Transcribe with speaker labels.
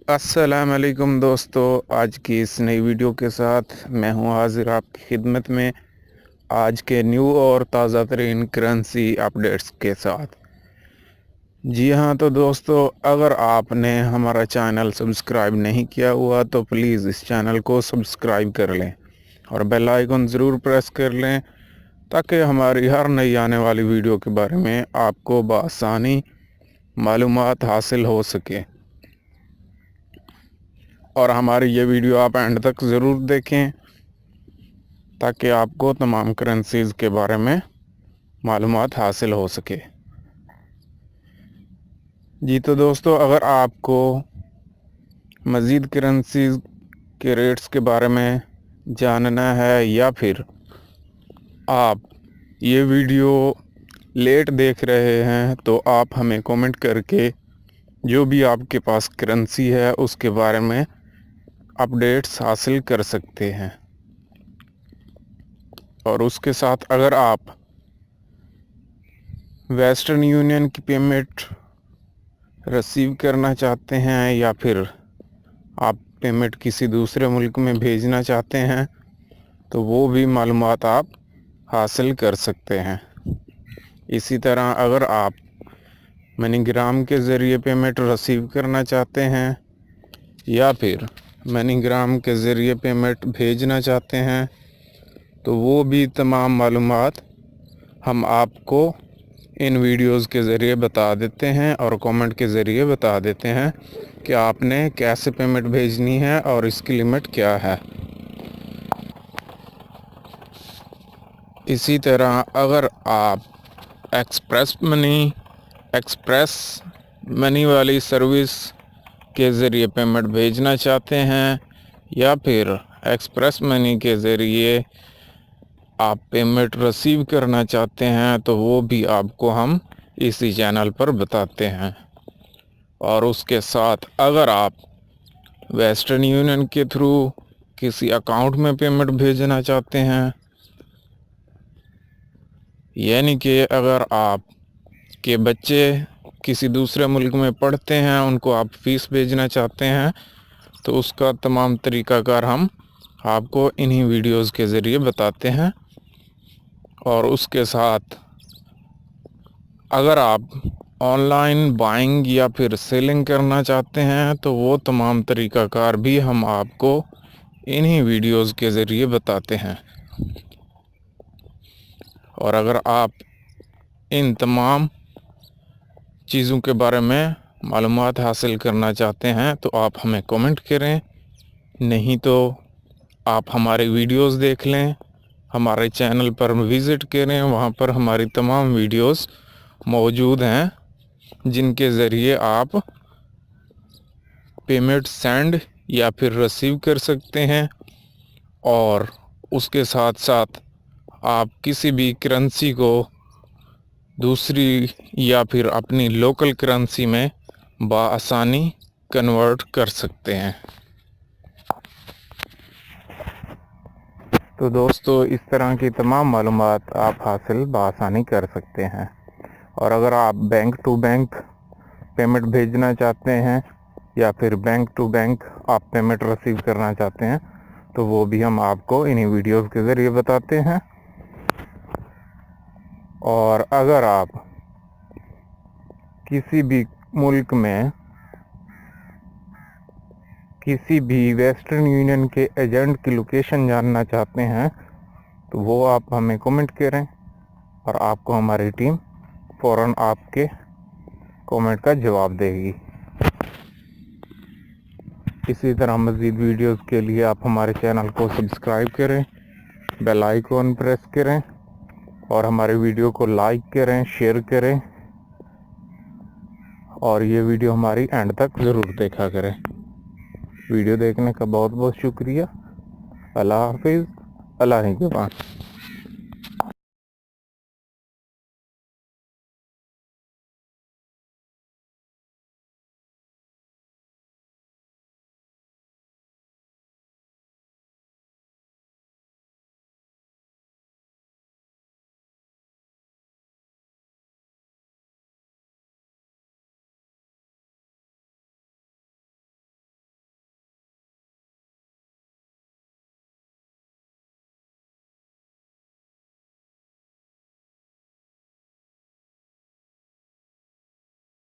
Speaker 1: अस्सलाम वालेकुम दोस्तों, आज की इस नई वीडियो के साथ मैं हूं हाजिर आपकी खिदमत में आज के न्यू और ताज़ा तरीन करेंसी अपडेट्स के साथ। जी हां, तो दोस्तों, अगर आपने हमारा चैनल सब्सक्राइब नहीं किया हुआ तो प्लीज़ इस चैनल को सब्सक्राइब कर लें और बेल आइकन ज़रूर प्रेस कर लें ताकि हमारी हर नई आने वाली वीडियो के बारे में आपको बआसानी मालूमात हासिल हो सके। और हमारी ये वीडियो आप एंड तक ज़रूर देखें ताकि आपको तमाम करेंसीज़ के बारे में मालूमात हासिल हो सके। जी तो दोस्तों, अगर आपको मज़ीद करेंसीज़ के रेट्स के बारे में जानना है या फिर आप ये वीडियो लेट देख रहे हैं तो आप हमें कमेंट करके जो भी आपके पास करेंसी है उसके बारे में अपडेट्स हासिल कर सकते हैं। और उसके साथ अगर आप वेस्टर्न यूनियन की पेमेंट रिसीव करना चाहते हैं या फिर आप पेमेंट किसी दूसरे मुल्क में भेजना चाहते हैं तो वो भी मालूमात आप हासिल कर सकते हैं। इसी तरह अगर आप मनीग्राम के ज़रिए पेमेंट रिसीव करना चाहते हैं या फिर मनीग्राम के ज़रिए पेमेंट भेजना चाहते हैं तो वो भी तमाम मालूमात हम आपको इन वीडियोस के ज़रिए बता देते हैं और कमेंट के ज़रिए बता देते हैं कि आपने कैसे पेमेंट भेजनी है और इसकी लिमिट क्या है। इसी तरह अगर आप एक्सप्रेस मनी वाली सर्विस के ज़रिए पेमेंट भेजना चाहते हैं या फिर एक्सप्रेस मनी के ज़रिए आप पेमेंट रिसीव करना चाहते हैं तो वो भी आपको हम इसी चैनल पर बताते हैं। और उसके साथ अगर आप वेस्टर्न यूनियन के थ्रू किसी अकाउंट में पेमेंट भेजना चाहते हैं, यानी कि अगर आप के बच्चे किसी दूसरे मुल्क में पढ़ते हैं, उनको आप फ़ीस भेजना चाहते हैं तो उसका तमाम तरीक़ाकार हम आपको इन्हीं वीडियोस के ज़रिए बताते हैं। और उसके साथ अगर आप ऑनलाइन बाइंग या फिर सेलिंग करना चाहते हैं तो वो तमाम तरीक़ाकार भी हम आपको इन्हीं वीडियोस के ज़रिए बताते हैं। और अगर आप इन तमाम चीज़ों के बारे में मालूमात हासिल करना चाहते हैं तो आप हमें कमेंट करें, नहीं तो आप हमारे वीडियोस देख लें, हमारे चैनल पर विज़िट करें, वहाँ पर हमारी तमाम वीडियोस मौजूद हैं जिनके ज़रिए आप पेमेंट सेंड या फिर रिसीव कर सकते हैं। और उसके साथ साथ आप किसी भी करेंसी को दूसरी या फिर अपनी लोकल करेंसी में बआसानी कन्वर्ट कर सकते हैं। तो दोस्तों, इस तरह की तमाम मालूमात आप हासिल बआसानी कर सकते हैं। और अगर आप बैंक टू बैंक पेमेंट भेजना चाहते हैं या फिर बैंक टू बैंक आप पेमेंट रिसीव करना चाहते हैं तो वो भी हम आपको इन्हीं वीडियोस के ज़रिए बताते हैं। और अगर आप किसी भी मुल्क में किसी भी वेस्टर्न यूनियन के एजेंट की लोकेशन जानना चाहते हैं तो वो आप हमें कमेंट करें और आपको हमारी टीम फ़ौरन आपके कमेंट का जवाब देगी। इसी तरह मज़ीद वीडियोस के लिए आप हमारे चैनल को सब्सक्राइब करें, बेल आइकन प्रेस करें और हमारे वीडियो को लाइक करें, शेयर करें और ये वीडियो हमारी एंड तक ज़रूर देखा करें। वीडियो देखने का बहुत बहुत शुक्रिया। अल्लाह हाफिज़, अल्लाह निगहबान।